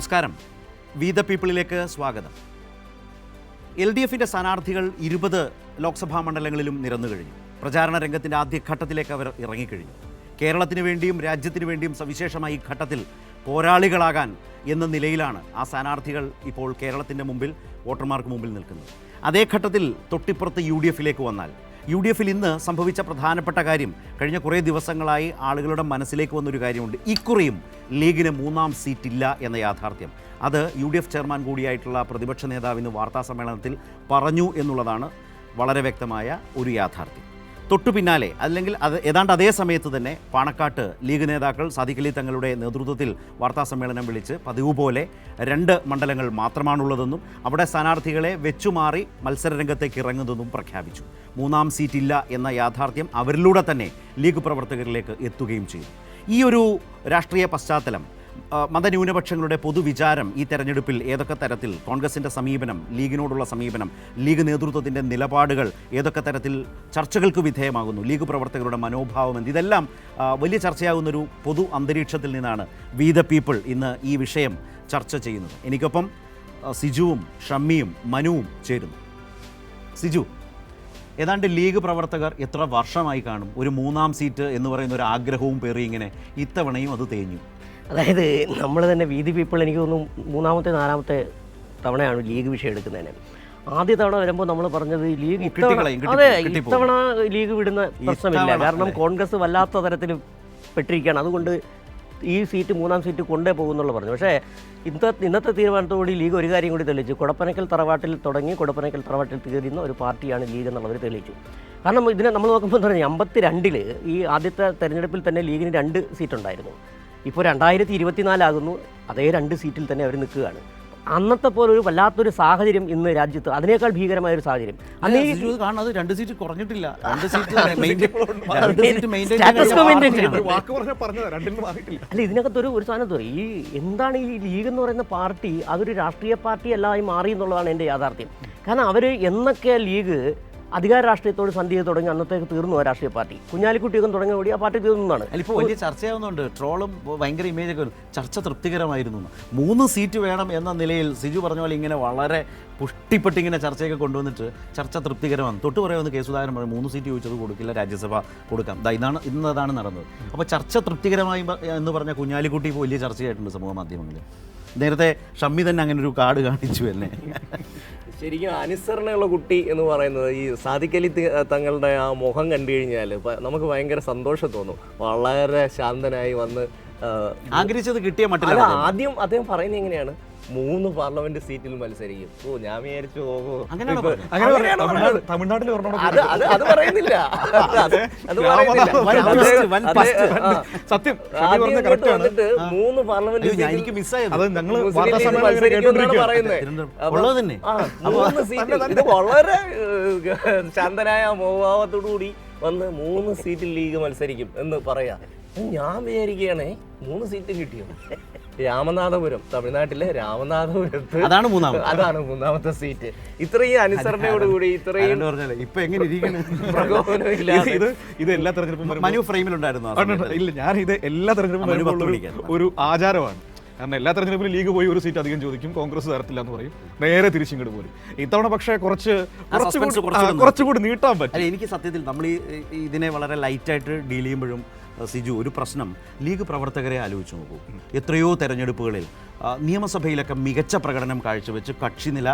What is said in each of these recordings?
നമസ്കാരം. We the പീപ്പിളിലേക്ക് സ്വാഗതം. LDFിൻ്റെ സ്ഥാനാർത്ഥികൾ 20 ലോക്സഭാ മണ്ഡലങ്ങളിലും നിരന്നു കഴിഞ്ഞു. പ്രചാരണ രംഗത്തിൻ്റെ ആദ്യഘട്ടത്തിലേക്ക് അവർ ഇറങ്ങിക്കഴിഞ്ഞു. കേരളത്തിന് വേണ്ടിയും രാജ്യത്തിന് വേണ്ടിയും സവിശേഷമായി ഈ ഘട്ടത്തിൽ പോരാളികളാകാൻ എന്ന നിലയിലാണ് ആ സ്ഥാനാർത്ഥികൾ ഇപ്പോൾ കേരളത്തിൻ്റെ മുമ്പിൽ, വോട്ടർമാർക്ക് മുമ്പിൽ നിൽക്കുന്നത്. അതേ ഘട്ടത്തിൽ തൊട്ടിപ്പുറത്ത് UDFിലേക്ക് വന്നാൽ, UDFിൽ ഇന്ന് സംഭവിച്ച പ്രധാനപ്പെട്ട കാര്യം, കഴിഞ്ഞ കുറേ ദിവസങ്ങളായി ആളുകളുടെ മനസ്സിലേക്ക് വന്നൊരു കാര്യമുണ്ട്. ഇക്കുറിയും ലീഗിന് 3-ാം സീറ്റില്ല എന്ന യാഥാർത്ഥ്യം. അത് UDF ചെയർമാൻ കൂടിയായിട്ടുള്ള പ്രതിപക്ഷ നേതാവ് ഇന്ന് വാർത്താസമ്മേളനത്തിൽ പറഞ്ഞു എന്നുള്ളതാണ് വളരെ വ്യക്തമായ ഒരു യാഥാർത്ഥ്യം. തൊട്ടു പിന്നാലെ, അല്ലെങ്കിൽ ഏതാണ്ട് അതേ സമയത്ത് തന്നെ പാണക്കാട്ട് ലീഗ് നേതാക്കൾ സാദിഖ് അലി തങ്ങളുടെ നേതൃത്വത്തിൽ വാർത്താസമ്മേളനം വിളിച്ച് പതിവ് പോലെ 2 മണ്ഡലങ്ങൾ മാത്രമാണുള്ളതെന്നും അവിടെ സ്ഥാനാർത്ഥികളെ വെച്ചുമാറി മത്സരരംഗത്തേക്ക് ഇറങ്ങുന്നതെന്നും പ്രഖ്യാപിച്ചു. 3-ാം സീറ്റില്ല എന്ന യാഥാർത്ഥ്യം അവരിലൂടെ തന്നെ ലീഗ് പ്രവർത്തകരിലേക്ക് എത്തുകയും ചെയ്തു. ഈ ഒരു രാഷ്ട്രീയ പശ്ചാത്തലം, മതന്യൂനപക്ഷങ്ങളുടെ പൊതുവിചാരം ഈ തെരഞ്ഞെടുപ്പിൽ ഏതൊക്കെ തരത്തിൽ, കോൺഗ്രസിൻ്റെ സമീപനം, ലീഗിനോടുള്ള സമീപനം, ലീഗ് നേതൃത്വത്തിൻ്റെ നിലപാടുകൾ ഏതൊക്കെ തരത്തിൽ ചർച്ചകൾക്ക് വിധേയമാകുന്നു, ലീഗ് പ്രവർത്തകരുടെ മനോഭാവം എന്ത്, ഇതെല്ലാം വലിയ ചർച്ചയാകുന്നൊരു പൊതു അന്തരീക്ഷത്തിൽ നിന്നാണ് വി ദ പീപ്പിൾ ഇന്ന് ഈ വിഷയം ചർച്ച ചെയ്യുന്നത്. എനിക്കൊപ്പം സിജുവും ഷമ്മിയും മനുവും ചേരുന്നു. സിജു, ഏതാണ്ട് ലീഗ് പ്രവർത്തകർ എത്ര വർഷമായി കാണും ഒരു 3-ാം സീറ്റ് എന്ന് പറയുന്ന ഒരു ആഗ്രഹവും പേറി ഇങ്ങനെ ഇത്തവണയും അത് തേഞ്ഞു? അതായത് നമ്മൾ തന്നെ വി ദി പീപ്പിൾ, എനിക്ക് തോന്നുന്നു 3-ാമത്തെ 4-ാമത്തെ തവണയാണ് ലീഗ് വിഷയം എടുക്കുന്നതിന്. ആദ്യ തവണ വരുമ്പോൾ നമ്മൾ പറഞ്ഞത് ലീഗ് ഇത്തവണ ലീഗ് വിടുന്ന പ്രശ്നമില്ല, കാരണം കോൺഗ്രസ് വല്ലാത്ത തരത്തിൽ പെട്ടിരിക്കുകയാണ്, അതുകൊണ്ട് ഈ സീറ്റ് 3-ാം സീറ്റ് കൊണ്ടേ പോകുന്നുള്ള പറഞ്ഞു. പക്ഷേ ഇന്നത്തെ തീരുമാനത്തോടുകൂടി ലീഗ് ഒരു കാര്യം കൂടി തെളിയിച്ചു. കൊടപ്പനക്കൽ തറവാട്ടിൽ തുടങ്ങി കൊടപ്പനക്കൽ തറവാട്ടിൽ തീരുന്ന ഒരു പാർട്ടിയാണ് ലീഗ് എന്നുള്ളവർ തെളിയിച്ചു. കാരണം ഇതിനെ നമ്മൾ നോക്കുമ്പോൾ എന്ന് പറഞ്ഞാൽ 52-ൽ ഈ ആദ്യത്തെ തെരഞ്ഞെടുപ്പിൽ തന്നെ ലീഗിന് 2 സീറ്റുണ്ടായിരുന്നു. ഇപ്പോൾ 2024 ആകുന്നു, അതേ 2 സീറ്റിൽ തന്നെ അവർ നിൽക്കുകയാണ്. അന്നത്തെ പോലെ ഒരു വല്ലാത്തൊരു സാഹചര്യം ഇന്ന് രാജ്യത്ത്, അതിനേക്കാൾ ഭീകരമായൊരു സാഹചര്യം. അന്ന് കാണുന്നത് 2 സീറ്റ് കുറഞ്ഞിട്ടില്ല, 2 സീറ്റ് അല്ല, ഇതിനകത്ത് ഒരു സാധനം ഈ എന്താണ് ഈ ലീഗ് എന്ന് പറയുന്ന പാർട്ടി, അതൊരു രാഷ്ട്രീയ പാർട്ടി അല്ലാതെ മാറി എന്നുള്ളതാണ് എൻ്റെ യാഥാർത്ഥ്യം. കാരണം അവർ എന്നൊക്കെ ലീഗ് അധികാര രാഷ്ട്രീയത്തോട് സന്ധി ചെയ്ത് തുടങ്ങി അന്നത്തേക്ക് തീർന്നു ആ രാഷ്ട്രീയ പാർട്ടി. കുഞ്ഞാലിക്കുട്ടിയൊക്കെ തുടങ്ങിയ കൂടി ആ പാർട്ടി തീർന്നതാണ്. ഇപ്പോൾ വലിയ ചർച്ചയാവുന്നുണ്ട്, ട്രോളും ഭയങ്കര ഇമേജൊക്കെ. ചർച്ച തൃപ്തികരമായിരുന്നു. 3 സീറ്റ് വേണം എന്ന നിലയിൽ സിജു പറഞ്ഞ പോലെ ഇങ്ങനെ വളരെ പുഷ്ടിപ്പെട്ടിങ്ങനെ ചർച്ചയൊക്കെ കൊണ്ടുവന്നിട്ട് ചർച്ച തൃപ്തികരമാണ്. തൊട്ട് പറയുമെന്ന് കെ സുധാകരൻ പറഞ്ഞു, 3 സീറ്റ് ചോദിച്ചത് കൊടുക്കില്ല, രാജ്യസഭ കൊടുക്കാം. ഇന്നതാണ് നടന്നത്. അപ്പോൾ ചർച്ച തൃപ്തികരമായി എന്ന് പറഞ്ഞ കുഞ്ഞാലിക്കുട്ടി ഇപ്പോൾ വലിയ ചർച്ചയായിട്ടുണ്ട് സമൂഹ മാധ്യമങ്ങളിൽ. നേരത്തെ ഷമ്മി തന്നെ അങ്ങനെ ഒരു കാർഡ് കാണിച്ചു എന്നെ. ശരിക്കും അനുസരണയുള്ള കുട്ടി എന്ന് പറയുന്നത് ഈ സാദിഖ് അലി തങ്ങളുടെ ആ മുഖം കണ്ടു കഴിഞ്ഞാൽ നമുക്ക് ഭയങ്കര സന്തോഷം തോന്നും. വളരെ ശാന്തനായി വന്ന് ആഗ്രഹിച്ചത് കിട്ടിയ മട്ടില്ല. ആദ്യം അദ്ദേഹം പറയുന്നത് എങ്ങനെയാണ്, 3 പാർലമെന്റ് സീറ്റിൽ മത്സരിക്കും. ഞാൻ വിചാരിച്ചു തമിഴ്നാട്ടിൽ അത് പറയുന്നില്ല, സത്യം വന്നിട്ട് 3 പാർലമെന്റ് ഇത് വളരെ ശാന്തനായ മോഭാവത്തോടുകൂടി വന്ന് 3 സീറ്റിൽ ലീഗ് മത്സരിക്കും എന്ന് പറയാ. ഞാൻ വിചാരിക്കുകയാണേ 3 സീറ്റ് കിട്ടിയോ. രാമനാഥപുരം, തമിഴ്നാട്ടിലെ രാമനാഥപുരത്ത് അതാണ് 3-ാമത്തെ സീറ്റ്. ഇത്രയും അനുസരണയോടുകൂടി ഇത്രയും ഇപ്പൊ എങ്ങനെ ഇത് എല്ലാ തെരഞ്ഞെടുപ്പും ഫ്രെയിമിലുണ്ടായിരുന്നു. ഇല്ല, ഞാൻ ഇത് എല്ലാ തെരഞ്ഞെടുപ്പും ഒരു ആചാരമാണ്. കാരണം എല്ലാ തെരഞ്ഞെടുപ്പിലും ലീഗ് പോയി 1 സീറ്റ് അധികം ചോദിക്കും, കോൺഗ്രസ് തരത്തില്ല എന്ന് പറയും, നേരെ തിരിച്ചിങ്ങോട്ട് പോരും. ഇത്തവണ പക്ഷേ കുറച്ചുകൂടി നീട്ടാൻ പറ്റും. എനിക്ക് സത്യത്തിൽ നമ്മൾ ഇതിനെ വളരെ ലൈറ്റായിട്ട് ഡീൽ ചെയ്യുമ്പോഴും സിജു, ഒരു പ്രശ്നം ലീഗ് പ്രവർത്തകരെ ആലോചിച്ച് നോക്കൂ. എത്രയോ തെരഞ്ഞെടുപ്പുകളിൽ നിയമസഭയിലൊക്കെ മികച്ച പ്രകടനം കാഴ്ചവെച്ച് കക്ഷിനില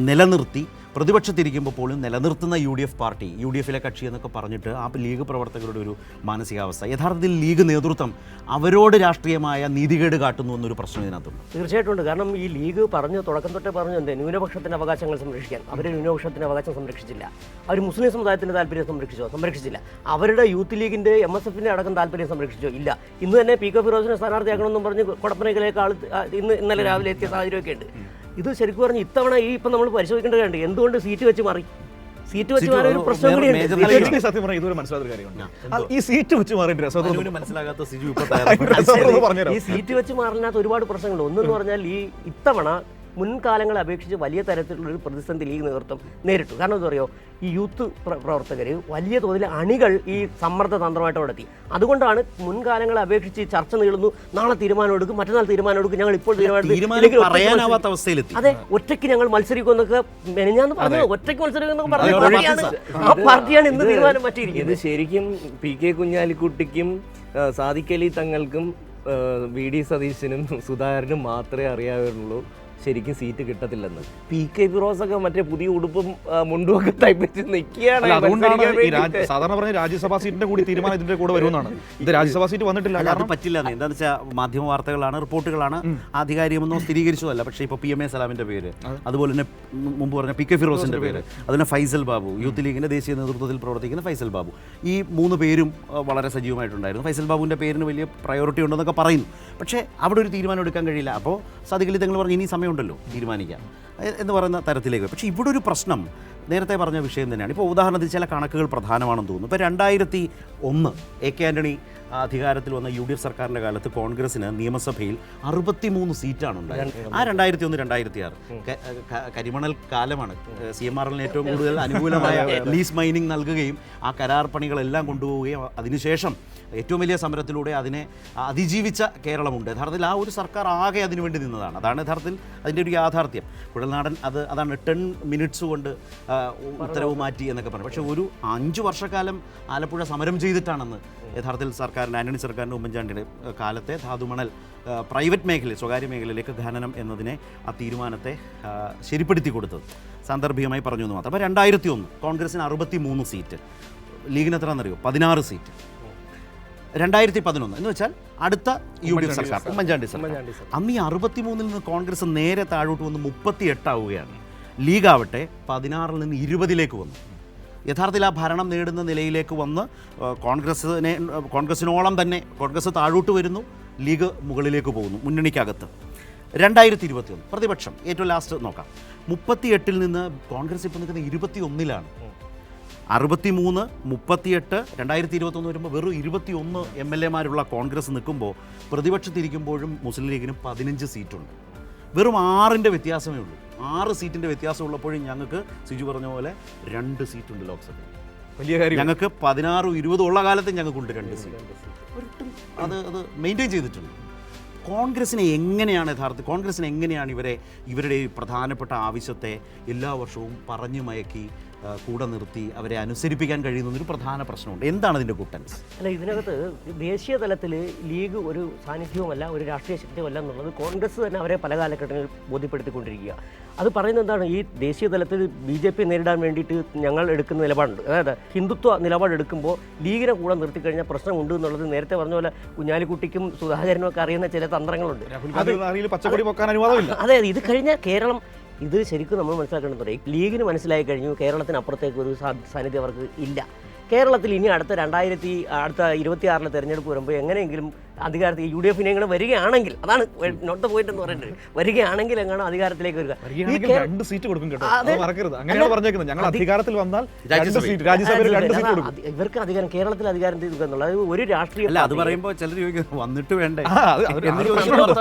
നിലനിർത്തി പ്രതിപക്ഷത്തിരിക്കുമ്പോൾ പോലും നിലനിർത്തുന്ന UDF പാർട്ടി, UDFിലെ കക്ഷി എന്നൊക്കെ പറഞ്ഞിട്ട് ആ ലീഗ് പ്രവർത്തകരുടെ ഒരു മാനസികാവസ്ഥ, യഥാർത്ഥത്തിൽ ലീഗ് നേതൃത്വം അവരോട് രാഷ്ട്രീയമായ നീതികേട് കാട്ടുന്നു എന്നൊരു പ്രശ്നം ഇതിനകത്തുണ്ട്. തീർച്ചയായിട്ടും ഉണ്ട്. കാരണം ഈ ലീഗ് തുടക്കം തൊട്ടേ പറഞ്ഞു എന്താ, ന്യൂനപക്ഷത്തിൻ്റെ അവകാശങ്ങൾ സംരക്ഷിക്കാൻ. അവർ ന്യൂനപക്ഷത്തിൻ്റെ അവകാശം സംരക്ഷിച്ചില്ല. അവർ മുസ്ലിം സമുദായത്തിൻ്റെ താല്പര്യം സംരക്ഷിച്ചില്ല. അവരുടെ യൂത്ത് ലീഗിൻ്റെ MSFിൻ്റെ അടക്കം താല്പര്യം സംരക്ഷിച്ചോ? ഇല്ല. ഇന്ന് തന്നെ PK ഫിറോസിനെ സ്ഥാനാർത്ഥിയാക്കണമെന്നും പറഞ്ഞ് കൊടപ്പനയിലേക്ക് ഇന്നലെ രാവിലെ എത്തിയ സാഹചര്യമൊക്കെ ഉണ്ട്. ഇത് ശരിക്കും പറഞ്ഞ് ഇത്തവണ ഇപ്പം നമ്മൾ പരിശോധിക്കേണ്ടതുണ്ട്, എന്തുകൊണ്ട് സീറ്റ് വെച്ച് മാറി. സീറ്റ് വെച്ച് മാറിയ ഒരു പ്രശ്നം കൂടിയുണ്ട്. സത്യം പറഞ്ഞാൽ ഇതുവരെ മനസ്സിലാത്ത കാര്യമാണ് ഈ സീറ്റ് വെച്ച് മാറിയിട്ട് മനസ്സിലാകാത്ത സിജു. ഈ സീറ്റ് വെച്ച് മാറിനകത്ത് ഒരുപാട് പ്രശ്നങ്ങളുണ്ട്. ഒന്നെന്ന് പറഞ്ഞാൽ ഈ ഇത്തവണ മുൻകാലങ്ങളെ അപേക്ഷിച്ച് വലിയ തരത്തിലുള്ളൊരു പ്രതിസന്ധി ലീഗ് നേതൃത്വം നേരിട്ടു. കാരണം എന്താ പറയുക, ഈ യൂത്ത് പ്രവർത്തകർ വലിയ തോതിൽ അണികൾ ഈ സമ്മർദ്ദ തന്ത്രമായിട്ട് നടത്തി. അതുകൊണ്ടാണ് മുൻകാലങ്ങളെ അപേക്ഷിച്ച് ചർച്ച നീളുന്നു, നാളെ തീരുമാനം എടുക്കും, മറ്റന്നാൾ തീരുമാനം എടുക്കും, ഞങ്ങൾ ഇപ്പോൾ പറയാനാവാത്ത അവസ്ഥയിലെത്തി. അതെ, ഒറ്റയ്ക്ക് ഞങ്ങൾ മത്സരിക്കുമെന്നൊക്കെ മെനഞ്ഞാന്ന് പറഞ്ഞത്, ഒറ്റയ്ക്ക് മത്സരിക്കുമെന്നൊക്കെ പറഞ്ഞ ആ പാർട്ടിയാണ് ഇന്ന് തീരുമാനം മാറ്റിയിരിക്കുന്നത്. ഇത് ശരിക്കും പി.കെ. കുഞ്ഞാലിക്കുട്ടിക്കും സാദിഖ് അലി തങ്ങൾക്കും വി.ഡി. സതീശനും സുധാകരനും മാത്രമേ അറിയാവുള്ളൂ ശരിക്കും സീറ്റ് കിട്ടത്തില്ലെന്ന്. പി.കെ. ഫിറോസൊക്കെ മറ്റേ പുതിയ ഉടുപ്പും മുണ്ടും ഒക്കെ തയ്പ്പിച്ച് നിൽക്കുകയാണ്. സാധാരണ പറഞ്ഞ രാജ്യസഭാ സീറ്റിന്റെ കൂടി തീരുമാനം ഇതിന്റെ കൂടെ വരുമെന്നാണ്. ഇത് രാജ്യസഭാ സീറ്റ് വന്നിട്ടില്ല. അത് പറ്റില്ല. എന്താണെന്ന് വെച്ചാൽ മാധ്യമ വാർത്തകളാണ്, റിപ്പോർട്ടുകളാണ്, ആധികാരികമൊന്നും സ്ഥിരീകരിച്ചതല്ല. പക്ഷേ ഇപ്പോൾ PMA സലാമിന്റെ പേര്, അതുപോലെ തന്നെ മുമ്പ് പറഞ്ഞ P.K. ഫിറോസിന്റെ പേര്, അതുപോലെ ഫൈസൽ ബാബു, യൂത്ത് ലീഗിന്റെ ദേശീയ നേതൃത്വത്തിൽ പ്രവർത്തിക്കുന്ന ഫൈസൽ ബാബു, ഈ 3 പേരും വളരെ സജീവമായിട്ടുണ്ടായിരുന്നു. ഫൈസൽ ബാബുവിന്റെ പേരിന് വലിയ പ്രയോറിറ്റി ഉണ്ടെന്നൊക്കെ പറയുന്നു. പക്ഷേ അവിടെ ഒരു തീരുമാനം എടുക്കാൻ കഴിയില്ല. അപ്പോൾ സാദിഖ് അലി തങ്ങൾ പറഞ്ഞു ഇനി സമയമുണ്ടല്ലോ തീരുമാനിക്കാം എന്ന് പറയുന്ന തരത്തിലേക്ക്. പക്ഷേ ഇവിടെ ഒരു പ്രശ്നം നേരത്തെ പറഞ്ഞ വിഷയം തന്നെയാണ്. ഇപ്പോൾ ഉദാഹരണത്തിന് ചില കണക്കുകൾ പ്രധാനമാണെന്ന് തോന്നുന്നു. ഇപ്പോൾ 2001 AK ആൻ്റണി അധികാരത്തിൽ വന്ന UDF സർക്കാരിൻ്റെ കാലത്ത് കോൺഗ്രസിന് നിയമസഭയിൽ 63 സീറ്റാണ് ഉണ്ടായത്. ആ 2001-2006 കരിമണൽ കാലമാണ്. CMRL ഏറ്റവും കൂടുതൽ അനുകൂലമായ ലീസ് മൈനിങ് നൽകുകയും ആ കരാർ പണികളെല്ലാം കൊണ്ടുപോവുകയും അതിനുശേഷം ഏറ്റവും വലിയ സമരത്തിലൂടെ അതിനെ അതിജീവിച്ച കേരളമുണ്ട്. യഥാർത്ഥത്തിൽ ആ ഒരു സർക്കാർ ആകെ അതിനുവേണ്ടി നിന്നതാണ്. അതാണ് യഥാർത്ഥത്തിൽ അതിൻ്റെ ഒരു യാഥാർത്ഥ്യം. കുഴൽനാടൻ അതാണ് 10 മിനിറ്റ്സ് കൊണ്ട് ഉത്തരവ് മാറ്റി എന്നൊക്കെ പറഞ്ഞു. പക്ഷേ ഒരു 5 വർഷക്കാലം ആലപ്പുഴ സമരം ചെയ്തിട്ടാണെന്ന് യഥാർത്ഥത്തിൽ സർക്കാരിൻ്റെ, ആൻ്റണി സർക്കാരിൻ്റെ, ഉമ്മൻചാണ്ടിയുടെ കാലത്തെ ധാതുമണൽ പ്രൈവറ്റ് മേഖലയിൽ, സ്വകാര്യ മേഖലയിലേക്ക് ഖനനം എന്നതിനെ ആ തീരുമാനത്തെ ശരിപ്പെടുത്തി കൊടുത്തത്. സാന്ദർഭികമായി പറഞ്ഞു എന്ന് മാത്രം. അപ്പോൾ 2001 കോൺഗ്രസിന് 63 സീറ്റ്, ലീഗിന് എത്രയാണെന്നറിയോ? 16 സീറ്റ്. 2011 എന്ന് വെച്ചാൽ അടുത്ത UDF സർക്കാർ, ഉമ്മൻചാണ്ടി സർക്കാർ, അന്ന് ഈ 63-ൽ നിന്ന് കോൺഗ്രസ് നേരെ താഴോട്ട് വന്ന് 38 ആവുകയാണ്. ലീഗാവട്ടെ 16-ൽ നിന്ന് 20-ലേക്ക് വന്നു. യഥാർത്ഥത്തിൽ ആ ഭരണം നേടുന്ന നിലയിലേക്ക് വന്ന് കോൺഗ്രസിനോളം തന്നെ കോൺഗ്രസ് താഴോട്ട് വരുന്നു, ലീഗ് മുകളിലേക്ക് പോകുന്നു മുന്നണിക്കകത്ത്. 2021 പ്രതിപക്ഷം ഏറ്റവും ലാസ്റ്റ് നോക്കാം. 38-ൽ നിന്ന് കോൺഗ്രസ് ഇപ്പോൾ നിൽക്കുന്ന 21-ലാണ്. 63, 38, 2021 വരുമ്പോൾ വെറും 21 MLA-മാരുള്ള കോൺഗ്രസ് നിൽക്കുമ്പോൾ പ്രതിപക്ഷത്തിരിക്കുമ്പോഴും മുസ്ലിം ലീഗിന് 15 സീറ്റുണ്ട്. വെറും 6-ന്റെ വ്യത്യാസമേ ഉള്ളൂ. 6 സീറ്റിൻ്റെ വ്യത്യാസമുള്ളപ്പോഴും ഞങ്ങൾക്ക് സിജു പറഞ്ഞ പോലെ 2 സീറ്റുണ്ട് ലോക്സഭയിൽ. വലിയ കാര്യം. ഞങ്ങൾക്ക് 16-20 ഉള്ള കാലത്ത് ഞങ്ങൾക്കുണ്ട് 2 സീറ്റ്. ഒരിട്ടും അത് മെയിൻറ്റെയിൻ ചെയ്തിട്ടുണ്ട്. കോൺഗ്രസിനെ എങ്ങനെയാണ് ഇവരുടെ പ്രധാനപ്പെട്ട ആവശ്യത്തെ എല്ലാ വർഷവും പറഞ്ഞു മയക്കി കൂടെ നിർത്തി അവരെ അനുസരിപ്പിക്കാൻ കഴിയുന്നൊരു പ്രധാന പ്രശ്നമുണ്ട്. എന്താണ് ഇതിൻ്റെ കുട്ടൻസ്? അല്ല, ഇതിനകത്ത് ദേശീയ തലത്തിൽ ലീഗ് ഒരു സാന്നിധ്യവുമല്ല, ഒരു രാഷ്ട്രീയ ശക്തിയുമല്ല എന്നുള്ളത് കോൺഗ്രസ് തന്നെ അവരെ പല കാലഘട്ടങ്ങളിൽ ബോധ്യപ്പെടുത്തിക്കൊണ്ടിരിക്കുക. അത് പറയുന്നത് എന്താണ്? ഈ ദേശീയ തലത്തിൽ BJP നേരിടാൻ വേണ്ടിയിട്ട് ഞങ്ങൾ എടുക്കുന്ന നിലപാടുണ്ട്. അതായത് ഹിന്ദുത്വ നിലപാടെടുക്കുമ്പോൾ ലീഗിനെ കൂടെ നിർത്തിക്കഴിഞ്ഞാൽ പ്രശ്നമുണ്ട് എന്നുള്ളത് നേരത്തെ പറഞ്ഞ പോലെ കുഞ്ഞാലിക്കുട്ടിക്കും സുധാകരനും ഒക്കെ അറിയുന്ന ചില തന്ത്രങ്ങളുണ്ട്. അതെ, ഇത് കഴിഞ്ഞാൽ കേരളം, ഇത് ശരിക്കും നമ്മൾ മനസ്സിലാക്കേണ്ടത് ലീഗിന് മനസ്സിലായി കഴിഞ്ഞു കേരളത്തിന് അപ്പുറത്തേക്ക് ഒരു സാന്നിധ്യം അവർക്ക് ഇല്ല. കേരളത്തിൽ ഇനി അടുത്ത 2026 തെരഞ്ഞെടുപ്പ് വരുമ്പോൾ എങ്ങനെയെങ്കിലും അധികാരത്തിൽ UDF-നെ ഇങ്ങനെ വരികയാണെങ്കിൽ, അതാണ് നോട്ട് ദ പോയിന്റ് എന്ന് പറയുന്നത്, വരികയാണെങ്കിൽ എങ്ങനെ അധികാരത്തിലേക്ക് വരിക. 2 സീറ്റ് കൊടുക്കും കേട്ടോ, മറക്കരുത്. അങ്ങനെയാണ് പറഞ്ഞേക്കുന്നത്. ഞങ്ങൾ അധികാരത്തിൽ വന്നാൽ രാജ്യസഭയിൽ 2 സീറ്റ് കൊടുക്കും. ഇവർക്ക് അധികാരം, കേരളത്തിൽ അധികാരം എന്നുള്ളത് ഒരു രാഷ്ട്രീയ, അത് പറയുമ്പോൾ ചിലർ ചോദിക്കുന്നത് വന്നിട്ട് വേണ്ടേ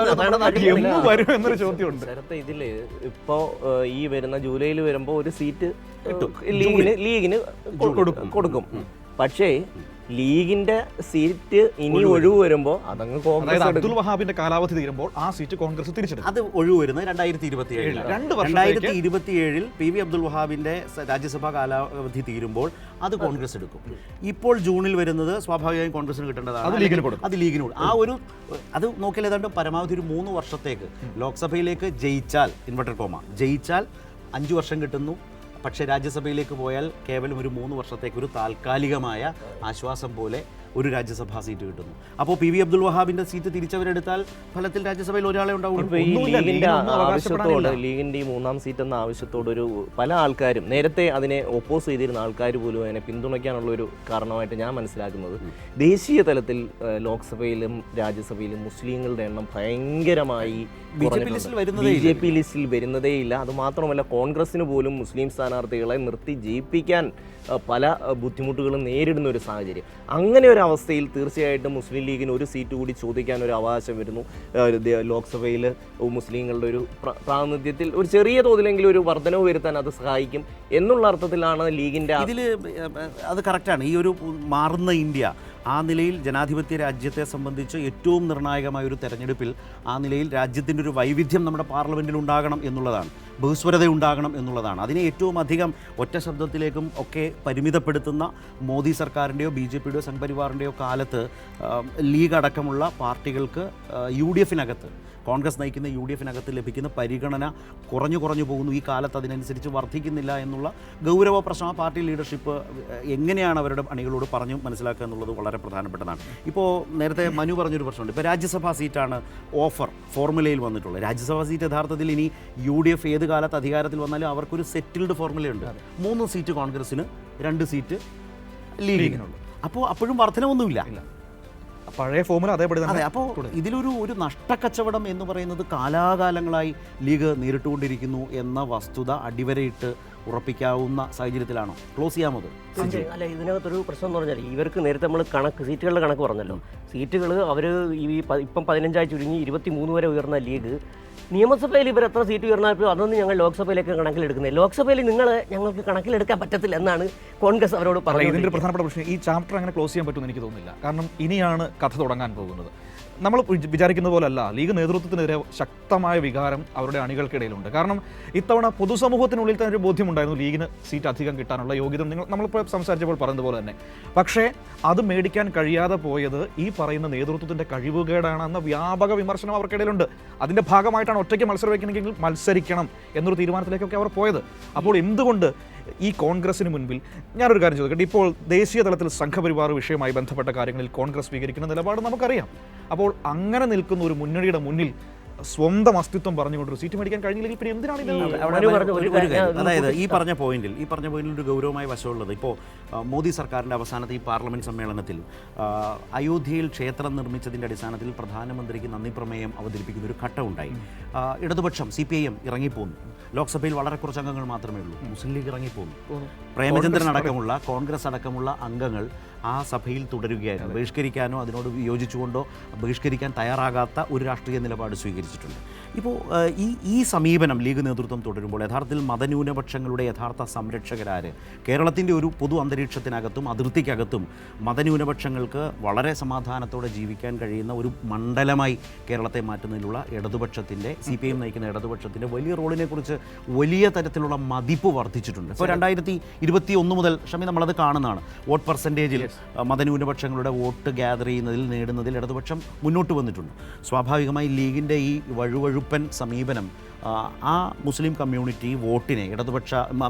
എന്നൊരു ചോദ്യമുണ്ട്. ഇതില് ഇപ്പോ ഈ വരുന്ന ജൂലൈയിൽ വരുമ്പോൾ ഒരു സീറ്റ് ലീഗിന് കൊടുക്കും. പക്ഷേ ലീഗിന്റെ സീറ്റ് ഇനി ഒഴിവ് വരുമ്പോൾ അതങ്ങ് കോൺഗ്രസ്, അബ്ദുൽ വഹാബിന്റെ കാലാവധി തീരുമ്പോൾ ആ സീറ്റ് കോൺഗ്രസ് തിരിച്ചെടുക്കും. അത് ഒഴിവ് വരുന്നത് 2027. 2027 PV അബ്ദുൽ വഹാബിന്റെ രാജ്യസഭാ കാലാവധി തീരുമ്പോൾ അത് കോൺഗ്രസ് എടുക്കും. ഇപ്പോൾ ജൂണിൽ വരുന്നത് സ്വാഭാവികമായും കോൺഗ്രസിന് കിട്ടേണ്ടതാണ്, അത് ലീഗിന് കൊടുക്കും. ആ ഒരു അത് നോക്കിയാൽ ഏതാണ്ട് പരമാവധി ഒരു 3 വർഷത്തേക്ക് ലോക്സഭയിലേക്ക് ജയിച്ചാൽ 5 വർഷം കിട്ടുന്നു. പക്ഷേ രാജ്യസഭയിലേക്ക് പോയാൽ കേവലം ഒരു 3 വർഷത്തേക്ക് ഒരു താൽക്കാലികമായ ആശ്വാസം പോലെ ഒരു രാജ്യസഭാ സീറ്റ് കിട്ടുന്നു. അപ്പോൾ PV അബ്ദുൽ വഹാബിന്റെ സീറ്റ് തിരിച്ചവരെടുത്താൽ ഫലത്തിൽ രാജ്യസഭയിൽ ഒരാളെ ഉണ്ടാവും. ലീഗിന്റെ ഈ 3-ാം സീറ്റ് എന്ന ആവശ്യത്തോട് ഒരു പല ആൾക്കാരും, നേരത്തെ അതിനെ ഒപ്പോസ് ചെയ്തിരുന്ന ആൾക്കാർ പോലും അതിനെ പിന്തുണയ്ക്കാനുള്ള ഒരു കാരണമായിട്ട് ഞാൻ മനസ്സിലാക്കുന്നത്, ദേശീയ തലത്തിൽ ലോക്സഭയിലും രാജ്യസഭയിലും മുസ്ലിങ്ങളുടെ എണ്ണം ഭയങ്കരമായി BJP ലിസ്റ്റിൽ വരുന്നതേ ഇല്ല. അതുമാത്രമല്ല, കോൺഗ്രസിന് പോലും മുസ്ലിം സ്ഥാനാർത്ഥികളെ നിർത്തി ജയിപ്പിക്കാൻ പല ബുദ്ധിമുട്ടുകളും നേരിടുന്ന ഒരു സാഹചര്യം. അങ്ങനെ ഒരു അവസ്ഥയിൽ തീർച്ചയായിട്ടും മുസ്ലിം ലീഗിന് ഒരു സീറ്റ് കൂടി ചോദിക്കാൻ ഒരു അവകാശം വരുന്നു. ലോക്സഭയിൽ മുസ്ലിങ്ങളുടെ ഒരു പ്രാതിനിധ്യത്തിൽ ഒരു ചെറിയ തോതിലെങ്കിലും ഒരു വർധനവ് വരുത്താൻ അത് സഹായിക്കും എന്നുള്ള അർത്ഥത്തിലാണ് ലീഗിൻ്റെ ഇതിൽ അത് കറക്റ്റാണ്. ഈ ഒരു മാറുന്ന ഇന്ത്യ ആ നിലയിൽ ജനാധിപത്യ രാജ്യത്തെ സംബന്ധിച്ച് ഏറ്റവും നിർണായകമായ ഒരു തെരഞ്ഞെടുപ്പിൽ ആ നിലയിൽ രാജ്യത്തിൻ്റെ ഒരു വൈവിധ്യം നമ്മുടെ പാർലമെൻറ്റിൽ ഉണ്ടാകണം എന്നുള്ളതാണ്, ബഹുസ്വരത ഉണ്ടാകണം എന്നുള്ളതാണ്. അതിനെ ഏറ്റവും അധികം ഒറ്റ ശബ്ദത്തിലേക്കും ഒക്കെ പരിമിതപ്പെടുത്തുന്ന മോദി സർക്കാരിൻ്റെയോ BJPയുടെയോ സംഘപരിവാറിൻ്റെയോ കാലത്ത് ലീഗ് അടക്കമുള്ള പാർട്ടികൾക്ക് UDFനകത്ത്, കോൺഗ്രസ് നയിക്കുന്ന UDFനകത്ത് ലഭിക്കുന്ന പരിഗണന കുറഞ്ഞു പോകുന്നു. ഈ കാലത്ത് അതിനനുസരിച്ച് വർദ്ധിക്കുന്നില്ല എന്നുള്ള ഗൗരവ പ്രശ്നം ആ പാർട്ടി ലീഡർഷിപ്പ് എങ്ങനെയാണ് അവരുടെ അണികളോട് പറഞ്ഞു മനസ്സിലാക്കുക എന്നുള്ളത് വളരെ പ്രധാനപ്പെട്ടതാണ്. ഇപ്പോൾ നേരത്തെ മനു പറഞ്ഞൊരു പ്രശ്നമുണ്ട്. ഇപ്പോൾ രാജ്യസഭാ സീറ്റാണ് ഫോർമുലയിൽ വന്നിട്ടുള്ളത്. രാജ്യസഭാ സീറ്റ് യഥാർത്ഥത്തിൽ ഇനി UDF ഏത് കാലത്ത് അധികാരത്തിൽ വന്നാലും അവർക്കൊരു സെറ്റിൽഡ് ഫോർമുലയുണ്ട്. 3 സീറ്റ് കോൺഗ്രസ്സിന്, 2 സീറ്റ് ലീഗിനുള്ളൂ. അപ്പോൾ അപ്പോഴും വർധനമൊന്നുമില്ല, പഴയ ഫോമുല അതേപടി തന്നെ. അതെ. അപ്പോൾ ഇതിലൊരു നഷ്ടക്കച്ചവടം എന്ന് പറയുന്നത് കാലാകാലങ്ങളായി ലീഗ് നേരിട്ടുകൊണ്ടിരിക്കുന്നു എന്ന വസ്തുത അടിവരയിട്ട് ഉറപ്പിക്കാവുന്ന സാഹചര്യത്തിലാണോ? ക്ലോസ് ചെയ്യാമത്? അല്ല, ഇതിനകത്തൊരു പ്രശ്നം എന്ന് പറഞ്ഞാൽ ഇവർക്ക് നേരത്തെ നമ്മൾ സീറ്റുകളുടെ കണക്ക് പറഞ്ഞല്ലോ. സീറ്റുകൾ അവർ ഇപ്പം 15 ചുരുങ്ങി 23 വരെ ഉയർന്ന ലീഗ് നിയമസഭയിൽ ഇവർ എത്ര സീറ്റ് ഉയർന്നപ്പോൾ അതൊന്നും ഞങ്ങൾ ലോക്സഭയിലേക്ക് കണക്കിലെടുക്കുന്നത്. ലോക്സഭയിൽ ഞങ്ങൾക്ക് കണക്കിലെടുക്കാൻ പറ്റത്തില്ല എന്നാണ് കോൺഗ്രസ് അവരോട് പറയുന്നത്. ഇതിൻ്റെ പ്രധാനപ്പെട്ട പ്രശ്നം ഈ ചാപ്റ്റർ അങ്ങനെ ക്ലോസ് ചെയ്യാൻ പറ്റുമെന്ന് എനിക്ക് തോന്നുന്നില്ല. കാരണം ഇനിയാണ് കഥ തുടങ്ങാൻ പോകുന്നത്. നമ്മൾ വിചാരിക്കുന്ന പോലല്ല, ലീഗ് നേതൃത്വത്തിനെതിരെ ശക്തമായ വികാരം അവരുടെ അണികൾക്കിടയിലുണ്ട്. കാരണം ഇത്തവണ പൊതുസമൂഹത്തിനുള്ളിൽ തന്നെ ഒരു ബോധ്യമുണ്ടായിരുന്നു ലീഗിന് സീറ്റ് അധികം കിട്ടാനുള്ള യോഗ്യത നമ്മളിപ്പോൾ സംസാരിച്ചപ്പോൾ പറഞ്ഞതുപോലെ തന്നെ. പക്ഷേ അത് മേടിക്കാൻ കഴിയാതെ പോയത് ഈ പറയുന്ന നേതൃത്വത്തിൻ്റെ കഴിവുകേടാണെന്ന വ്യാപക വിമർശനം അവർക്കിടയിലുണ്ട്. അതിൻ്റെ ഭാഗമായിട്ടാണ് ഒറ്റയ്ക്ക് മത്സരിക്കണമെങ്കിൽ മത്സരിക്കണം എന്നൊരു തീരുമാനത്തിലേക്കൊക്കെ അവർ പോയത്. അപ്പോൾ എന്തുകൊണ്ട് ഈ കോൺഗ്രസിന് മുൻപിൽ ഞാനൊരു കാര്യം ചോദിക്കട്ടെ, ഇപ്പോൾ ദേശീയ തലത്തിൽ സംഘപരിവാർ വിഷയവുമായി ബന്ധപ്പെട്ട കാര്യങ്ങളിൽ കോൺഗ്രസ് സ്വീകരിക്കുന്ന നിലപാട് നമുക്കറിയാം. അപ്പോൾ അങ്ങനെ നിൽക്കുന്ന ഒരു മുന്നണിയുടെ മുന്നിൽ സ്വന്തം അസ്തിത്വം പറഞ്ഞുകൊണ്ടൊരു സീറ്റ് മേടിക്കാൻ കഴിഞ്ഞില്ലെങ്കിൽ പിന്നെ എന്തിനാണ് അതായത് ഈ പറഞ്ഞ പോയിന്റിൽ ഒരു ഗൗരവമായ വശമുള്ളത്. ഇപ്പോൾ മോദി സർക്കാരിൻ്റെ അവസാനത്തെ ഈ പാർലമെൻറ്റ് സമ്മേളനത്തിൽ അയോധ്യയിൽ ക്ഷേത്രം നിർമ്മിച്ചതിൻ്റെ അടിസ്ഥാനത്തിൽ പ്രധാനമന്ത്രിക്ക് നന്ദി പ്രമേയം അവതരിപ്പിക്കുന്ന ഒരു ഘട്ടമുണ്ടായി. ഇടതുപക്ഷം CPIM ഇറങ്ങിപ്പോന്നു. ലോക്സഭയിൽ വളരെ കുറച്ച് അംഗങ്ങൾ മാത്രമേ ഉള്ളൂ. മുസ്ലിം ലീഗ് ഇറങ്ങിപ്പോന്നു. പ്രേമചന്ദ്രൻ അടക്കമുള്ള കോൺഗ്രസ് അടക്കമുള്ള അംഗങ്ങൾ ആ സഭയിൽ തുടരുകയായിരുന്നു. ബഹിഷ്കരിക്കാനോ അതിനോട് യോജിച്ചുകൊണ്ടോ ബഹിഷ്കരിക്കാൻ തയ്യാറാകാത്ത ഒരു രാഷ്ട്രീയ നിലപാട് സ്വീകരിച്ചിട്ടുണ്ട്. ഇപ്പോൾ ഈ സമീപനം ലീഗ് നേതൃത്വം തുടരുമ്പോൾ യഥാർത്ഥത്തിൽ മതന്യൂനപക്ഷങ്ങളുടെ യഥാർത്ഥ സംരക്ഷകരാര്? കേരളത്തിൻ്റെ ഒരു പൊതു അന്തരീക്ഷത്തിനകത്തും അതിർത്തിക്കകത്തും മതന്യൂനപക്ഷങ്ങൾക്ക് വളരെ സമാധാനത്തോടെ ജീവിക്കാൻ കഴിയുന്ന ഒരു മണ്ഡലമായി കേരളത്തെ മാറ്റുന്നതിനുള്ള ഇടതുപക്ഷത്തിൻ്റെ CPIM നയിക്കുന്ന ഇടതുപക്ഷത്തിൻ്റെ വലിയ റോളിനെക്കുറിച്ച് വലിയ തരത്തിലുള്ള മതിപ്പ് വർദ്ധിച്ചിട്ടുണ്ട്. ഇപ്പോൾ 2021 മുതൽ നമ്മളത് കാണുന്നതാണ്. വോട്ട് പെർസെൻറ്റേജിൽ മതന്യൂനപക്ഷങ്ങളുടെ വോട്ട് ഗ്യാദർ ചെയ്യുന്നതിൽ നേടുന്നതിൽ ഇടതുപക്ഷം മുന്നോട്ട് വന്നിട്ടുണ്ട്. സ്വാഭാവികമായി ലീഗിൻ്റെ ഈ വഴുവഴുപ്പൻ സമീപനം ആ മുസ്ലിം കമ്മ്യൂണിറ്റി വോട്ടിനെ,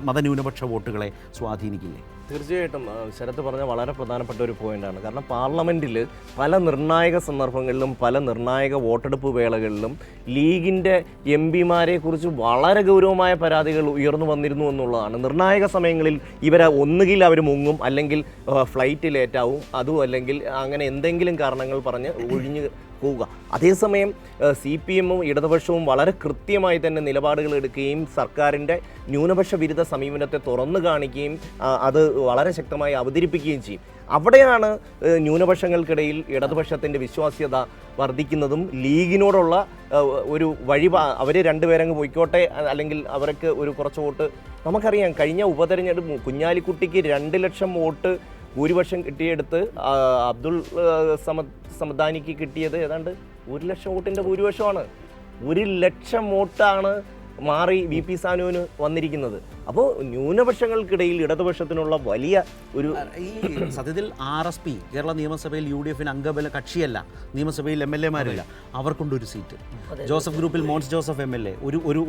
മതന്യൂനപക്ഷ വോട്ടുകളെ സ്വാധീനിക്കില്ലേ? തീർച്ചയായിട്ടും ശരത് പറഞ്ഞ വളരെ പ്രധാനപ്പെട്ട ഒരു പോയിന്റാണ്. കാരണം പാർലമെൻറ്റിൽ പല നിർണായക സന്ദർഭങ്ങളിലും പല നിർണായക വോട്ടെടുപ്പ് വേളകളിലും ലീഗിൻ്റെ MP-മാരെ കുറിച്ച് വളരെ ഗൗരവമായ പരാതികൾ ഉയർന്നു വന്നിരുന്നു എന്നുള്ളതാണ്. നിർണായക സമയങ്ങളിൽ ഇവരെ ഒന്നുകിൽ അവർ മുങ്ങും, അല്ലെങ്കിൽ ഫ്ലൈറ്റ് ലേറ്റാവും, അതും അല്ലെങ്കിൽ അങ്ങനെ എന്തെങ്കിലും കാരണങ്ങൾ പറഞ്ഞ് ഒഴിഞ്ഞ് പോവുക. അതേസമയം CPIM-ഉം ഇടതുപക്ഷവും വളരെ കൃത്യമായി തന്നെ നിലപാടുകൾ എടുക്കുകയും സർക്കാരിൻ്റെ ന്യൂനപക്ഷ വിരുദ്ധ സമീപനത്തെ തുറന്നു കാണിക്കുകയും അത് വളരെ ശക്തമായി അവതരിപ്പിക്കുകയും ചെയ്യും. അവിടെയാണ് ന്യൂനപക്ഷങ്ങൾക്കിടയിൽ ഇടതുപക്ഷത്തിൻ്റെ വിശ്വാസ്യത വർദ്ധിക്കുന്നതും ലീഗിനോടുള്ള ഒരു അവർ രണ്ടുപേരങ്ങ് പോയിക്കോട്ടെ, അല്ലെങ്കിൽ അവർക്ക് ഒരു കുറച്ച് വോട്ട്. നമുക്കറിയാം കഴിഞ്ഞ ഉപതെരഞ്ഞെടുപ്പ് കുഞ്ഞാലിക്കുട്ടിക്ക് 2 ലക്ഷം വോട്ട് ഭൂരിപക്ഷം കിട്ടിയെടുത്ത് അബ്ദുൾ സമദാനിക്ക് കിട്ടിയത് ഏതാണ്ട് 1 ലക്ഷം വോട്ടിൻ്റെ ഭൂരിപക്ഷമാണ്. 1 ലക്ഷം വോട്ടാണ് മാറി VP സാനുവിന് വന്നിരിക്കുന്നത്. അപ്പോൾ ന്യൂനപക്ഷങ്ങൾക്കിടയിൽ ഇടതുപക്ഷത്തിനുള്ള വലിയ ഒരു ഈ സത്യത്തിൽ RSP കേരള നിയമസഭയിൽ UDFന് അംഗബല കക്ഷിയല്ല, നിയമസഭയിൽ MLA-മാരില്ല, അവർക്കൊണ്ടൊരു സീറ്റ്. ജോസഫ് ഗ്രൂപ്പിൽ മോൻസ് ജോസഫ് MLA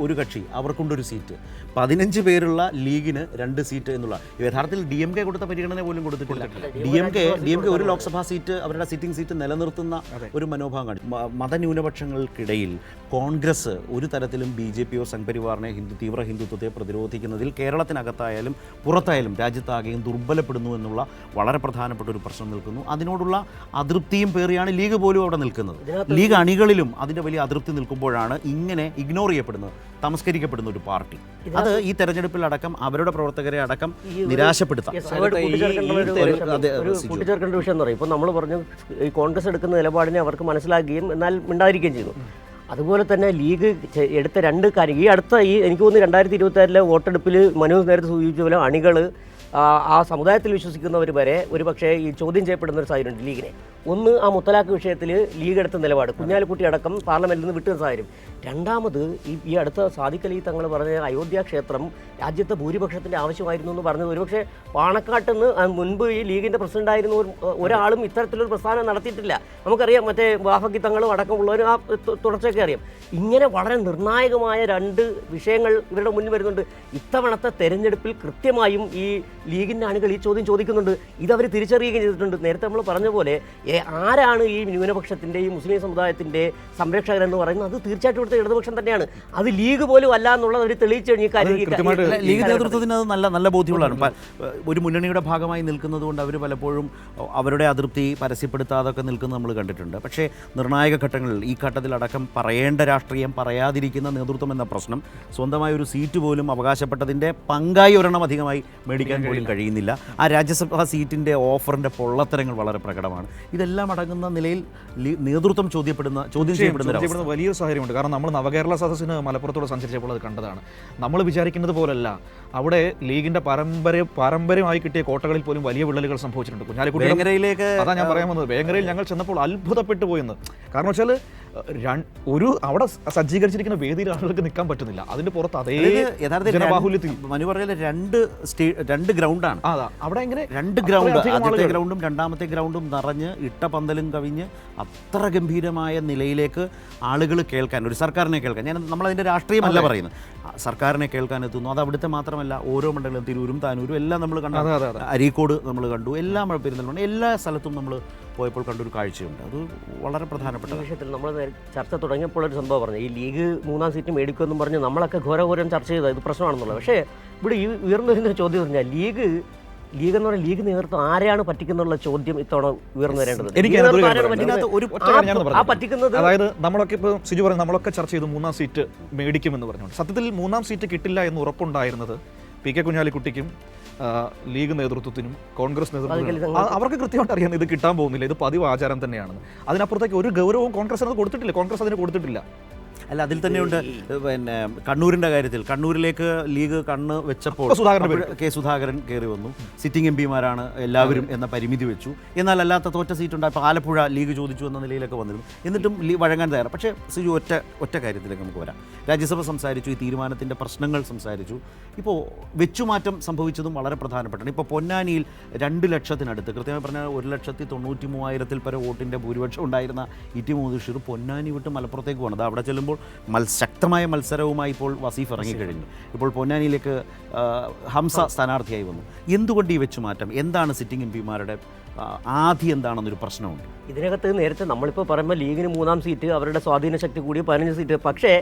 ഒരു കക്ഷി, അവർക്കൊണ്ടൊരു സീറ്റ്. 15 പേരുള്ള ലീഗിന് 2 സീറ്റ് എന്നുള്ള യഥാർത്ഥത്തിൽ DMK കൊടുത്ത പരിഗണന പോലും കൊടുത്തിട്ടില്ല. DMK ഒരു ലോക്സഭാ സീറ്റ് അവരുടെ സിറ്റിംഗ് സീറ്റ് നിലനിർത്തുന്ന ഒരു മനോഭാവം കാണിച്ചു. മതന്യൂനപക്ഷങ്ങൾക്കിടയിൽ കോൺഗ്രസ് ഒരു തരത്തിലും BJPയോ സംഘ്പരിവാറിനെ തീവ്ര ഹിന്ദുത്വത്തെ പ്രതിരോധിക്കുന്നതിൽ കേരളത്തിനകത്തായാലും പുറത്തായാലും രാജ്യത്താകെയും ദുർബലപ്പെടുന്നു എന്നുള്ള വളരെ പ്രധാനപ്പെട്ട ഒരു പ്രശ്നം നിൽക്കുന്നു. അതിനോടുള്ള അതൃപ്തിയും പേറിയാണ് ലീഗ് പോലും അവിടെ നിൽക്കുന്നത്. ലീഗ് അണികളിലും അതിൻ്റെ വലിയ അതൃപ്തി നിൽക്കുമ്പോഴാണ് ഇങ്ങനെ ഇഗ്നോർ ചെയ്യപ്പെടുന്നത്, തമസ്കരിക്കപ്പെടുന്ന ഒരു പാർട്ടി. അത് ഈ തെരഞ്ഞെടുപ്പിലടക്കം അവരുടെ പ്രവർത്തകരെ അടക്കം നിരാശപ്പെടുത്താം. കൂട്ടിച്ചേർക്കേണ്ട വിഷയം എന്ന് പറയും. ഇപ്പോൾ നമ്മൾ പറഞ്ഞു ഈ കോൺഗ്രസ് എടുക്കുന്ന നിലപാടിനെ അവർക്ക് മനസ്സിലാക്കുകയും എന്നാൽ മിണ്ടാതിരിക്കുകയും ചെയ്തു. അതുപോലെ തന്നെ ലീഗ് എടുത്ത രണ്ട് കാര്യം എനിക്ക് തോന്നുന്നു 2026 വോട്ടെടുപ്പിൽ മനു നേരത്തെ സൂചിപ്പിച്ച പോലെ അണികൾ ആ സമുദായത്തിൽ വിശ്വസിക്കുന്നവർ വരെ ഒരു പക്ഷേ ഈ ചോദ്യം ചെയ്യപ്പെടുന്ന ഒരു സാഹചര്യമുണ്ട് ലീഗിനെ. ഒന്ന്, ആ മുത്തലാഖ് വിഷയത്തിൽ ലീഗ് എടുത്ത നിലപാട്, കുഞ്ഞാലിക്കുട്ടി അടക്കം പാർലമെന്റിൽ നിന്ന് വിട്ടുന്ന സാഹചര്യം. രണ്ടാമത് ഈ അടുത്ത സാദിഖ് അലി തങ്ങൾ പറഞ്ഞ അയോധ്യ ക്ഷേത്രം രാജ്യത്തെ ഭൂരിപക്ഷത്തിൻ്റെ ആവശ്യമായിരുന്നു എന്ന് പറഞ്ഞത് ഒരുപക്ഷെ പാണക്കാട്ട് നിന്ന് മുൻപ് ഈ ലീഗിൻ്റെ പ്രസിഡന്റായിരുന്ന ഒരാളും ഇത്തരത്തിലൊരു പ്രസ്ഥാനം നടത്തിയിട്ടില്ല. നമുക്കറിയാം, മറ്റേ വാഫക്കി തങ്ങളും അടക്കമുള്ളവരും ആ തുടർച്ചയൊക്കെ അറിയാം. ഇങ്ങനെ വളരെ നിർണായകമായ രണ്ട് വിഷയങ്ങൾ ഇവരുടെ മുന്നിൽ വരുന്നുണ്ട്. ഇത്തവണത്തെ തെരഞ്ഞെടുപ്പിൽ കൃത്യമായും ഈ ലീഗിൻ്റെ അണികൾ ഈ ചോദ്യം ചോദിക്കുന്നുണ്ട്. ഇതവർ തിരിച്ചറിയുകയും ചെയ്തിട്ടുണ്ട്. നേരത്തെ നമ്മൾ പറഞ്ഞ പോലെ ആരാണ് ഈ ന്യൂനപക്ഷത്തിൻ്റെ ഈ മുസ്ലിം സമുദായത്തിൻ്റെ സംരക്ഷകരെന്ന് പറയുന്നത്? അത് തീർച്ചയായിട്ടും ഇവിടുത്തെ ഇടതുപക്ഷം തന്നെയാണ്. അത് ലീഗ് പോലും അല്ല എന്നുള്ളത് അവർ തെളിയിച്ചു കഴിഞ്ഞ ലീഗ് നേതൃത്വത്തിന് അത് നല്ല ബോധ്യമുള്ളതാണ്. ഒരു മുന്നണിയുടെ ഭാഗമായി നിൽക്കുന്നത് കൊണ്ട് അവർ പലപ്പോഴും അവരുടെ അതൃപ്തി പരസ്യപ്പെടുത്താതൊക്കെ നിൽക്കുന്നത് നമ്മൾ കണ്ടിട്ടുണ്ട്. പക്ഷേ നിർണായക ഘട്ടങ്ങളിൽ, ഈ ഘട്ടത്തിലടക്കം പറയേണ്ട രാഷ്ട്രീയം പറയാതിരിക്കുന്ന നേതൃത്വം എന്ന പ്രശ്നം, സ്വന്തമായ ഒരു സീറ്റ് പോലും അവകാശപ്പെട്ടതിൻ്റെ പങ്കായി ഒരെണ്ണം അധികമായി മേടിക്കാൻ പോലും കഴിയുന്നില്ല. ആ രാജ്യസഭാ സീറ്റിൻ്റെ ഓഫറിൻ്റെ പൊള്ളത്തരങ്ങൾ വളരെ പ്രകടമാണ്. ഇതെല്ലാം അടങ്ങുന്ന നിലയിൽ നേതൃത്വം ചോദ്യം ചെയ്യപ്പെടുന്ന വലിയൊരു സാഹചര്യമുണ്ട്. കാരണം നമ്മൾ നവകേരള സദസ്സിന് മലപ്പുറത്തോടെ സഞ്ചരിച്ചപ്പോൾ അത് കണ്ടതാണ്. നമ്മൾ വിചാരിക്കുന്നത് പോലല്ല അവിടെ ലീഗിന്റെ പാരമ്പര്യമായി കിട്ടിയ കോട്ടകളിൽ പോലും വലിയ വിള്ളലുകൾ സംഭവിച്ചിട്ടുണ്ട്. കുഞ്ഞാലിക്കുട്ടിയിലേക്ക് അതാ ഞാൻ പറയാൻ വന്നത്. വേങ്ങരയിൽ ഞങ്ങൾ ചെന്നപ്പോൾ അത്ഭുതപ്പെട്ടു പോയെന്ന്. കാരണം വെച്ചാൽ അവിടെ സജ്ജീകരിച്ചിരിക്കുന്ന വേദിയിൽ ആളുകൾക്ക് നിൽക്കാൻ പറ്റുന്നില്ല. അതിന്റെ പുറത്ത് അതേ ജനബാഹുല്യത്തിൽ മനു പറഞ്ഞാൽ രണ്ട് ഗ്രൗണ്ടാണ് അവിടെ. എങ്ങനെ രണ്ട് ഗ്രൗണ്ട്, ആദ്യത്തെ ഗ്രൗണ്ടും രണ്ടാമത്തെ ഗ്രൗണ്ടും നിറഞ്ഞ് ഇട്ട പന്തലും കവിഞ്ഞ് അത്ര ഗംഭീരമായ നിലയിലേക്ക് ആളുകൾ കേൾക്കാൻ, ഒരു സർക്കാരിനെ കേൾക്കാൻ, നമ്മളതിൻ്റെ രാഷ്ട്രീയമല്ല പറയുന്നത്, സർക്കാരിനെ കേൾക്കാൻ എത്തുന്നു. അത് അവിടുത്തെ മാത്രമല്ല, ഓരോ മണ്ഡലം, തിരൂരും താനൂരും എല്ലാം നമ്മൾ കണ്ടു, അരീക്കോട് നമ്മൾ കണ്ടു, എല്ലാം പെരുന്തൽമണ്ണ, എല്ലാ സ്ഥലത്തും നമ്മൾ പോയപ്പോൾ കണ്ടൊരു കാഴ്ചയുണ്ട്. അത് വളരെ പ്രധാനപ്പെട്ട വിഷയത്തിൽ നമ്മൾ ചർച്ച തുടങ്ങിയപ്പോൾ ഒരു സംഭവം പറഞ്ഞു, ഈ ലീഗ് 3ാം സീറ്റ് മേടിക്കുമെന്നും പറഞ്ഞ് നമ്മളൊക്കെ ഘോരഘോരം ചർച്ച ചെയ്തത് ഇത് പ്രശ്നമാണെന്നുള്ളത്. പക്ഷേ ഇവിടെ ഈ ഉയർന്നു വരുന്ന ചോദ്യം പറഞ്ഞാൽ ലീഗ് എന്ന് പറഞ്ഞാൽ ലീഗ് നേതൃത്വം ആരെയാണ് പറ്റിക്കുന്നുള്ള ചോദ്യം ഇത്തവണ ഉയർന്നു വരേണ്ടത്. അതായത് നമ്മളൊക്കെ ഇപ്പോൾ സിജു പറഞ്ഞു, നമ്മളൊക്കെ ചർച്ച ചെയ്തു 3ാം സീറ്റ് മേടിക്കുമെന്ന് പറഞ്ഞുകൊണ്ട്. സത്യത്തിൽ 3ാം സീറ്റ് കിട്ടില്ല എന്ന് ഉറപ്പുണ്ടായിരുന്നത് പി.കെ. കുഞ്ഞാലിക്കുട്ടിക്കും ലീഗ് നേതൃത്വത്തിനും കോൺഗ്രസ് നേതൃത്വത്തിനും അവർക്ക് കൃത്യമായിട്ട് അറിയാം ഇത് കിട്ടാൻ പോകുന്നില്ല, ഇത് പതിവ് ആചാരം തന്നെയാണെന്ന്. അതിനപ്പുറത്തേക്ക് ഒരു ഗൗരവവും കോൺഗ്രസ് അതിന് കൊടുത്തിട്ടില്ല. അല്ല, അതിൽ തന്നെയുണ്ട്. പിന്നെ കണ്ണൂരിൻ്റെ കാര്യത്തിൽ, കണ്ണൂരിലേക്ക് ലീഗ് കണ്ണ് വെച്ചപ്പോൾ കെ സുധാകരൻ കയറി വന്നു. സിറ്റിംഗ് എം പിമാരാണ് എല്ലാവരും എന്ന പരിമിതി വെച്ചു. എന്നാൽ അല്ലാത്ത തോറ്റ സീറ്റുണ്ടായപ്പോൾ ആലപ്പുഴ ലീഗ് ചോദിച്ചു എന്ന നിലയിലൊക്കെ വന്നിരുന്നു. എന്നിട്ടും വഴങ്ങാൻ തയ്യാറ്. പക്ഷേ സിജു ഒറ്റ കാര്യത്തിലേക്ക് നമുക്ക് വരാം. രാജ്യസഭ സംസാരിച്ചു, ഈ തീരുമാനത്തിൻ്റെ പ്രശ്നങ്ങൾ സംസാരിച്ചു. ഇപ്പോൾ വെച്ചുമാറ്റം സംഭവിച്ചതും വളരെ പ്രധാനപ്പെട്ടാണ്. ഇപ്പോൾ പൊന്നാനിയിൽ 2 ലക്ഷത്തിനടുത്ത്, കൃത്യമായി പറഞ്ഞാൽ 1,93,000 പരം വോട്ടിൻ്റെ ഭൂരിപക്ഷം ഉണ്ടായിരുന്ന ഇ.ടി. മുഹമ്മദ് ബഷീർ പൊന്നാനി വിട്ട് മലപ്പുറത്തേക്ക് പോകുന്നത്. അവിടെ ചെല്ലുമ്പോൾ ശക്തമായ മത്സരവുമായി ഇപ്പോൾ വസീഫ് ഇറങ്ങിക്കഴിഞ്ഞു. ഇപ്പോൾ പൊന്നാനിയിലേക്ക് ഹംസ സ്ഥാനാർത്ഥിയായി വന്നു. എന്തുകൊണ്ട് ഈ വെച്ചുമാറ്റം? എന്താണ് സിറ്റിംഗ് എം പിമാരുടെ ആദ്യം എന്താണെന്നൊരു പ്രശ്നമുണ്ട് ഇതിനകത്ത്. നേരത്തെ നമ്മളിപ്പോൾ പറയുമ്പോൾ ലീഗിന് 3ാം സീറ്റ്, അവരുടെ സ്വാധീന ശക്തി കൂടി 15 സീറ്റ്. പക്ഷേ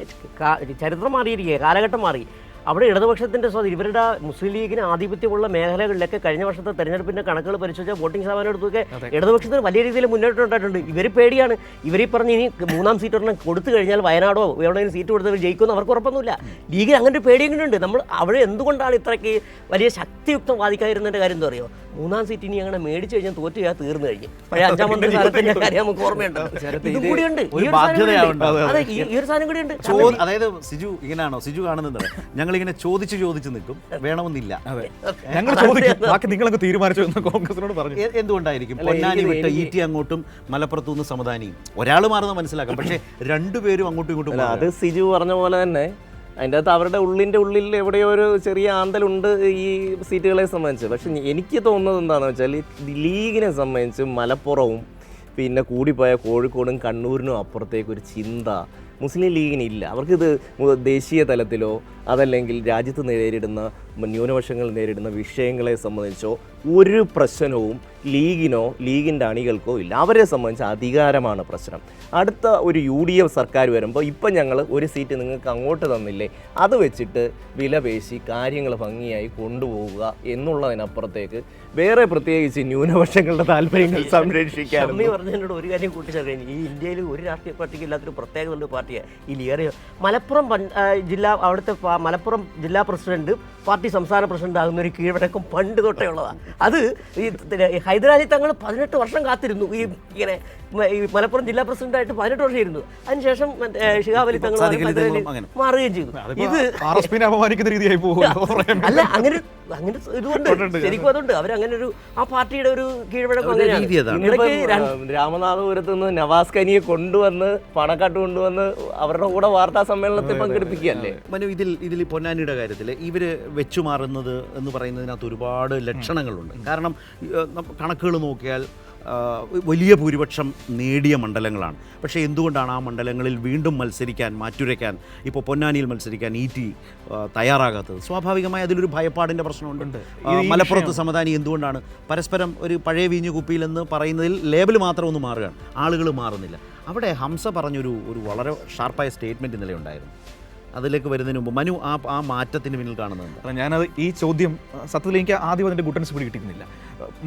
ചരിത്രം മാറിയിരിക്കുക, കാലഘട്ടം മാറി. അവിടെ ഇടതുപക്ഷത്തിൻ്റെ സ്വാധീനം, ഇവരുടെ മുസ്ലിം ലീഗിന് ആധിപത്യമുള്ള മേഖലകളിലൊക്കെ കഴിഞ്ഞ വർഷത്തെ തെരഞ്ഞെടുപ്പിൻ്റെ കണക്കുകൾ പരിശോധിച്ചാൽ വോട്ടിംഗ് ശതമാനം എടുത്തൊക്കെ ഇടതുപക്ഷത്തിന് വലിയ രീതിയിൽ മുന്നേറ്റം ഉണ്ടായിട്ടുണ്ട്. ഇവർ പേടിയാണ്. ഇവരീ പറഞ്ഞ് ഇനി 3ാം സീറ്റ് ഒരെണ്ണം കൊടുത്തു കഴിഞ്ഞാൽ വയനാടോ എവിടെയെങ്കിലും സീറ്റ് കൊടുത്തവർ ജയിക്കുമെന്ന് അവർക്ക് ഉറപ്പൊന്നുമില്ല. ലീഗിന് അങ്ങനെ ഒരു പേടിയുണ്ട്. നമ്മൾ അവിടെ എന്തുകൊണ്ടാണ് ഇത്രയ്ക്ക് വലിയ ശക്തിയുക്തം വാദിക്കാതിരുന്നതിൻ്റെ കാര്യം എന്താ പറയുമോ? 3ാം സീറ്റ് ഇനി അങ്ങനെ മേടിച്ചു കഴിഞ്ഞാൽ തോറ്റു ചെയ്യാൻ തീർന്നു കഴിഞ്ഞു. പഴയ 5ാം മന്ത്രി സ്ഥാനത്തിൻ്റെ കാര്യം നമുക്ക് ഓർമ്മയുണ്ട്. ഇതും കൂടിയുണ്ട്, ഈ ഒരു സാധനം കൂടിയുണ്ട്. അതായത് സിജു ഇങ്ങനെയാണോ സിജു കാണുന്നത്? ഞങ്ങളിങ്ങനെ ചോദിച്ച് നിൽക്കും, വേണമെന്നില്ല, ഞങ്ങൾ ചോദിക്കും, ബാക്കി നിങ്ങളൊക്കെ തീരുമാനിച്ചു എന്ന് കോൺഗ്രസിനോട് പറഞ്ഞു. എന്തുകൊണ്ടായിരിക്കും പൊന്നാനി വിട്ട് ഇ.ടി. അങ്ങോട്ടും മലപ്പുറത്തു നിന്ന് സമദാനിയും ഒരാൾ മാറുന്നത് മനസ്സിലാക്കാം, പക്ഷേ രണ്ടുപേരും അങ്ങോട്ടും ഇങ്ങോട്ടും. അത് സിജു പറഞ്ഞ പോലെ തന്നെ അതിൻ്റെ അകത്ത് അവരുടെ ഉള്ളിൽ എവിടെയോ ഒരു ചെറിയ ആന്തലുണ്ട് ഈ സീറ്റുകളെ സംബന്ധിച്ച്. പക്ഷെ എനിക്ക് തോന്നുന്നത് എന്താണെന്ന് വെച്ചാൽ ലീഗിനെ സംബന്ധിച്ച് മലപ്പുറവും പിന്നെ കൂടിപ്പോയ കോഴിക്കോടും കണ്ണൂരിനും അപ്പുറത്തേക്ക് ഒരു ചിന്ത മുസ്ലിം ലീഗിനില്ല. അവർക്കിത് ദേശീയ തലത്തിലോ അതല്ലെങ്കിൽ രാജ്യത്ത് നേരിടുന്ന ന്യൂനപക്ഷങ്ങൾ നേരിടുന്ന വിഷയങ്ങളെ സംബന്ധിച്ചോ ഒരു പ്രശ്നവും ലീഗിനോ ലീഗിൻ്റെ അണികൾക്കോ ഇല്ല. അവരെ സംബന്ധിച്ച് അധികാരമാണ് പ്രശ്നം. അടുത്ത ഒരു UDF സർക്കാർ വരുമ്പോൾ ഇപ്പം ഞങ്ങൾ ഒരു സീറ്റ് നിങ്ങൾക്ക് അങ്ങോട്ട് തന്നില്ലേ, അത് വെച്ചിട്ട് വിലപേശി കാര്യങ്ങൾ ഭംഗിയായി കൊണ്ടുപോവുക എന്നുള്ളതിനപ്പുറത്തേക്ക് വേറെ പ്രത്യേകിച്ച് ന്യൂനപക്ഷങ്ങളുടെ താല്പര്യങ്ങൾ സംരക്ഷിക്കാൻ പറഞ്ഞതിനോട് ഒരു കാര്യം കൂട്ടിച്ചേർക്കാൻ, ഈ ഇന്ത്യയിൽ ഒരു രാഷ്ട്രീയ പാർട്ടിക്ക് ഇല്ലാത്തൊരു പ്രത്യേകതയുള്ള പാർട്ടിയാണ് ഈ ലീഗ്. മലപ്പുറം ജില്ലാ അവിടുത്തെ മലപ്പുറം ജില്ലാ പ്രസിഡന്റ് പാർട്ടി സംസ്ഥാന പ്രസിഡന്റ് ആകുന്ന ഒരു കീഴ്വഴക്കം പണ്ട് തൊട്ടേ ഉള്ളതാണ്. അത് ഈ ഹൈദരാലി തങ്ങൾ 18 വർഷം കാത്തിരുന്നു ഇങ്ങനെ ഈ മലപ്പുറം ജില്ലാ പ്രസിഡന്റായിട്ട് 18 വർഷം ഇരുന്നു. അതിനുശേഷം ഷിഹാബ് അലി തങ്ങൾ മാറുകയും ചെയ്തു. ഇത് അപമാനിക്കുന്ന രീതിയായി അല്ല, അങ്ങനെ ഇതുകൊണ്ട് ശരിക്കും അതുകൊണ്ട് അവരങ്ങനെ ഒരു ആ പാർട്ടിയുടെ ഒരു കീഴ്വഴക്കം അങ്ങനെയാണ്. രാമനാഥപുരത്ത് നിന്ന് നവാസ് ഖനിയെ കൊണ്ടുവന്ന് പണക്കാട്ട് കൊണ്ടുവന്ന് അവരുടെ കൂടെ വാർത്താ സമ്മേളനത്തിൽ പങ്കെടുപ്പിക്കുകയല്ലേ. മനു, ഇതിൽ പൊന്നാനിയുടെ കാര്യത്തിൽ ഇവര് വെച്ചുമാറുന്നത് എന്ന് പറയുന്നതിനകത്ത് ഒരുപാട് ലക്ഷണങ്ങളുണ്ട്. കാരണം കണക്കുകൾ നോക്കിയാൽ വലിയ ഭൂരിപക്ഷം നേടിയ മണ്ഡലങ്ങളാണ്. പക്ഷേ എന്തുകൊണ്ടാണ് ആ മണ്ഡലങ്ങളിൽ വീണ്ടും മത്സരിക്കാൻ, മാറ്റുരയ്ക്കാൻ, ഇപ്പോൾ പൊന്നാനിയിൽ മത്സരിക്കാൻ ET തയ്യാറാകാത്തത്? സ്വാഭാവികമായി അതിലൊരു ഭയപ്പാടിൻ്റെ പ്രശ്നമുണ്ട്. മലപ്പുറത്ത് സമദാനി എന്തുകൊണ്ടാണ് പരസ്പരം ഒരു പഴയ വീഞ്ഞു കുപ്പിയിലെന്ന് പറയുന്നതിൽ ലേബൽ മാത്രം ഒന്ന് മാറുകയാണ്, ആളുകൾ മാറുന്നില്ല. അവിടെ ഹംസ പറഞ്ഞൊരു വളരെ ഷാർപ്പായ സ്റ്റേറ്റ്മെൻറ്റ് ഇന്നലെ ഉണ്ടായിരുന്നു. അതിലേക്ക് വരുന്നതിന് മുമ്പ് മനു ആ മാറ്റത്തിന് പിന്നിൽ കാണുന്നുണ്ട്. ഞാനത് ഈ ചോദ്യം സത്യത്തിൽ എനിക്ക് ആദ്യം അതിൻ്റെ ഗുട്ടൻസ് പിടി കിട്ടുന്നില്ല.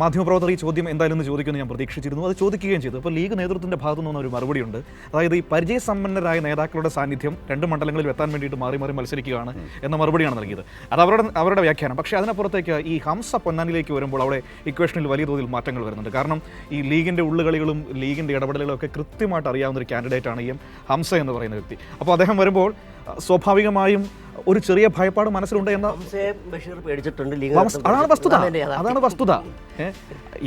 മാധ്യമപ്രവർത്തകർ ഈ ചോദ്യം എന്തായാലും ഒന്ന് ചോദിക്കുമെന്ന് ഞാൻ പ്രതീക്ഷിച്ചിരുന്നു. അത് ചോദിക്കുകയും ചെയ്തു. അപ്പോൾ ലീഗ് നേതൃത്വത്തിൻ്റെ ഭാഗത്തു നിന്ന് ഒരു മറുപടിയുണ്ട്. അതായത് ഈ പരിചയസമ്പന്നരായ നേതാക്കളുടെ സാന്നിധ്യം 2 മണ്ഡലങ്ങളിൽ എത്താൻ വേണ്ടിയിട്ട് മാറി മാറി മത്സരിക്കുകയാണ് എന്ന മറുപടിയാണ് നൽകിയത്. അത് അവരുടെ വ്യാഖ്യാനം. പക്ഷേ അതിനപ്പുറത്തേക്ക് ഈ ഹംസ പൊന്നാനിലേക്ക് വരുമ്പോൾ അവിടെ ഇക്വേഷനിൽ വലിയ തോതിൽ മാറ്റങ്ങൾ വരുന്നുണ്ട്. കാരണം ഈ ലീഗിൻ്റെ ഉള്ളുകളികളും ലീഗിൻ്റെ ഇടപെടലുകളും ഒക്കെ കൃത്യമായിട്ട് അറിയാവുന്ന ഒരു കാൻഡിഡേറ്റാണ് ഈ ഹംസ എന്ന് പറയുന്ന വ്യക്തി. അപ്പോൾ അദ്ദേഹം വരുമ്പോൾ സ്വാഭാവികമായും ഒരു ചെറിയ ഭയപ്പാട് മനസ്സിലുണ്ട് എന്ന അതാണ് വസ്തുത.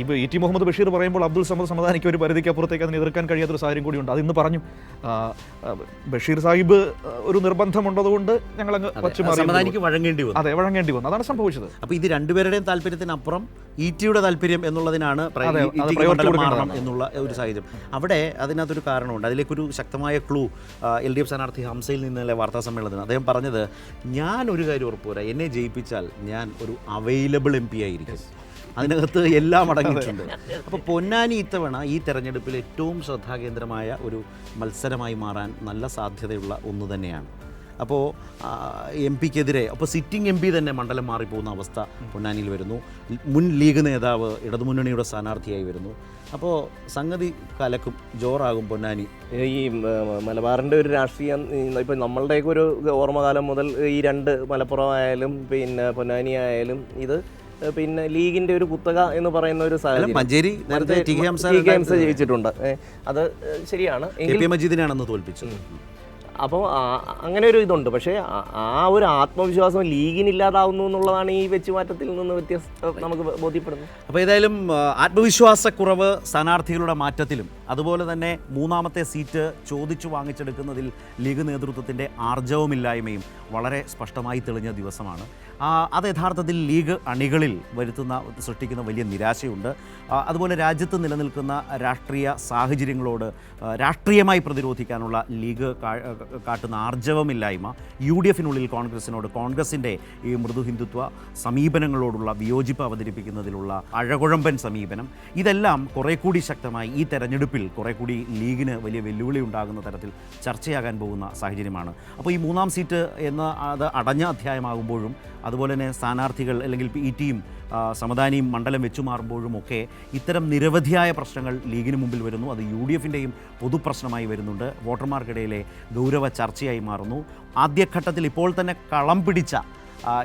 ഇപ്പോൾ ET മുഹമ്മദ് ബഷീർ പറയുമ്പോൾ അബ്ദുൾ സമദ് സമദാനിക്ക് ഒരു പരിധിക്ക് അപ്പുറത്തേക്ക് അതിനെ എതിർക്കാൻ കഴിയാത്തൊരു സാഹചര്യം കൂടിയുണ്ട്. അതിന്ന് പറഞ്ഞു ബഷീർ സാഹിബ് ഒരു നിർബന്ധമുണ്ടതുകൊണ്ട് ഞങ്ങളങ്ങ് വഴങ്ങേണ്ടി വന്നു. അതാണ് സംഭവിച്ചത്. അപ്പോൾ ഇത് രണ്ടുപേരുടെയും താല്പര്യത്തിനപ്പുറം ETയുടെ താല്പര്യം എന്നുള്ളതിനാണ് എന്നുള്ള ഒരു സാഹചര്യം. അവിടെ അതിനകത്തൊരു കാരണമുണ്ട്. അതിലേക്കൊരു ശക്തമായ ക്ലൂ LDF സ്ഥാനാർത്ഥി ഹംസയിൽ നിന്നല്ലേ വാർത്താ സമ്മേളനത്തിന് അദ്ദേഹം പറഞ്ഞത്, ഞാൻ ഒരു കാര്യം ഉറപ്പുവരാ, എന്നെ ജയിപ്പിച്ചാൽ ഞാൻ ഒരു അവൈലബിൾ MP ആയിരിക്കും. അതിനകത്ത് എല്ലാം അടങ്ങിയിട്ടുണ്ട്. അപ്പോൾ പൊന്നാനി ഇത്തവണ ഈ തെരഞ്ഞെടുപ്പിൽ ഏറ്റവും ശ്രദ്ധാകേന്ദ്രമായ ഒരു മത്സരമായി മാറാൻ നല്ല സാധ്യതയുള്ള ഒന്ന് തന്നെയാണ്. അപ്പോൾ MP-ക്കെതിരെ അപ്പോൾ സിറ്റിംഗ് MP തന്നെ മണ്ഡലം മാറിപ്പോകുന്ന അവസ്ഥ പൊന്നാനിയിൽ വരുന്നു. മുൻ ലീഗ് നേതാവ് ഇടതുമുന്നണിയുടെ സ്ഥാനാർത്ഥിയായി വരുന്നു. അപ്പോൾ സംഗതി കലക്കും, ജോറാകും പൊന്നാനി. ഈ മലബാറിൻ്റെ ഒരു രാഷ്ട്രീയം ഇപ്പം നമ്മളുടെയൊക്കെ ഒരു ഓർമ്മകാലം മുതൽ ഈ 2 മലപ്പുറം ആയാലും പിന്നെ പൊന്നാനി ആയാലും ഇത് പിന്നെ ലീഗിൻ്റെ ഒരു കുത്തക എന്ന് പറയുന്ന ഒരു സാഹചര്യം. മഞ്ചേരി ജയിച്ചിട്ടുണ്ട്. അത് ശരിയാണ്. മജീദിനെയാണെന്ന് തോൽപ്പിച്ചത്. അപ്പോൾ അങ്ങനെ ഒരു ഇതുണ്ട്. പക്ഷേ ആ ഒരു ആത്മവിശ്വാസം ലീഗിനില്ലാതാവുന്നു എന്നുള്ളതാണ് ഈ വെച്ചുമാറ്റത്തിൽ നിന്ന് നമുക്ക് ബോധ്യപ്പെടുന്നത്. അപ്പോൾ ഏതായാലും ആത്മവിശ്വാസക്കുറവ് സ്ഥാനാർത്ഥികളുടെ മാറ്റത്തിലും അതുപോലെ തന്നെ 3ാമത്തെ സീറ്റ് ചോദിച്ചു വാങ്ങിച്ചെടുക്കുന്നതിൽ ലീഗ് നേതൃത്വത്തിൻ്റെ ആർജവമില്ലായ്മയും വളരെ സ്പഷ്ടമായി തെളിഞ്ഞ ദിവസമാണ്. അത് യഥാർത്ഥത്തിൽ ലീഗ് അണികളിൽ സൃഷ്ടിക്കുന്ന വലിയ നിരാശയുണ്ട്. അതുപോലെ രാജ്യത്ത് നിലനിൽക്കുന്ന രാഷ്ട്രീയ സാഹചര്യങ്ങളോട് രാഷ്ട്രീയമായി പ്രതിരോധിക്കാനുള്ള ലീഗ് കാട്ടുന്ന ആർജവമില്ലായ്മ, UDFനുള്ളിൽ കോൺഗ്രസിൻ്റെ ഈ മൃദു ഹിന്ദുത്വ സമീപനങ്ങളോടുള്ള വിയോജിപ്പ് അവതരിപ്പിക്കുന്നതിലുള്ള അഴകുഴമ്പൻ സമീപനം, ഇതെല്ലാം കുറേ കൂടി ശക്തമായി ഈ തെരഞ്ഞെടുപ്പിൽ കുറേ കൂടി ലീഗിന് വലിയ വെല്ലുവിളി ഉണ്ടാകുന്ന തരത്തിൽ ചർച്ചയാകാൻ പോകുന്ന സാഹചര്യമാണ്. അപ്പോൾ ഈ 3ാം സീറ്റ് അത് അടഞ്ഞ അധ്യായമാകുമ്പോഴും അതുപോലെ തന്നെ സ്ഥാനാർത്ഥികൾ അല്ലെങ്കിൽ ETയും സമദാനിയും മണ്ഡലം വെച്ചു മാറുമ്പോഴും ഒക്കെ ഇത്തരം നിരവധിയായ പ്രശ്നങ്ങൾ ലീഗിന് മുമ്പിൽ വരുന്നു. അത് UDFൻ്റെയും പൊതുപ്രശ്നമായി വരുന്നുണ്ട്. വോട്ടർമാർക്കിടയിലെ ഗൗരവ ചർച്ചയായി മാറുന്നു. ആദ്യഘട്ടത്തിൽ ഇപ്പോൾ തന്നെ കളം പിടിച്ച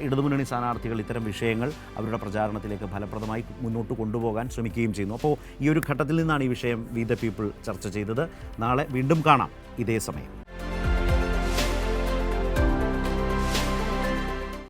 ഇടതുമുന്നണി സ്ഥാനാർത്ഥികൾ ഇത്തരം വിഷയങ്ങൾ അവരുടെ പ്രചാരണത്തിലേക്ക് ഫലപ്രദമായി മുന്നോട്ട് കൊണ്ടുപോകാൻ ശ്രമിക്കുകയും ചെയ്യുന്നു. അപ്പോൾ ഈ ഒരു ഘട്ടത്തിൽ നിന്നാണ് ഈ വിഷയം വി ദ പീപ്പിൾ ചർച്ച ചെയ്തത്. നാളെ വീണ്ടും കാണാം ഇതേ സമയം.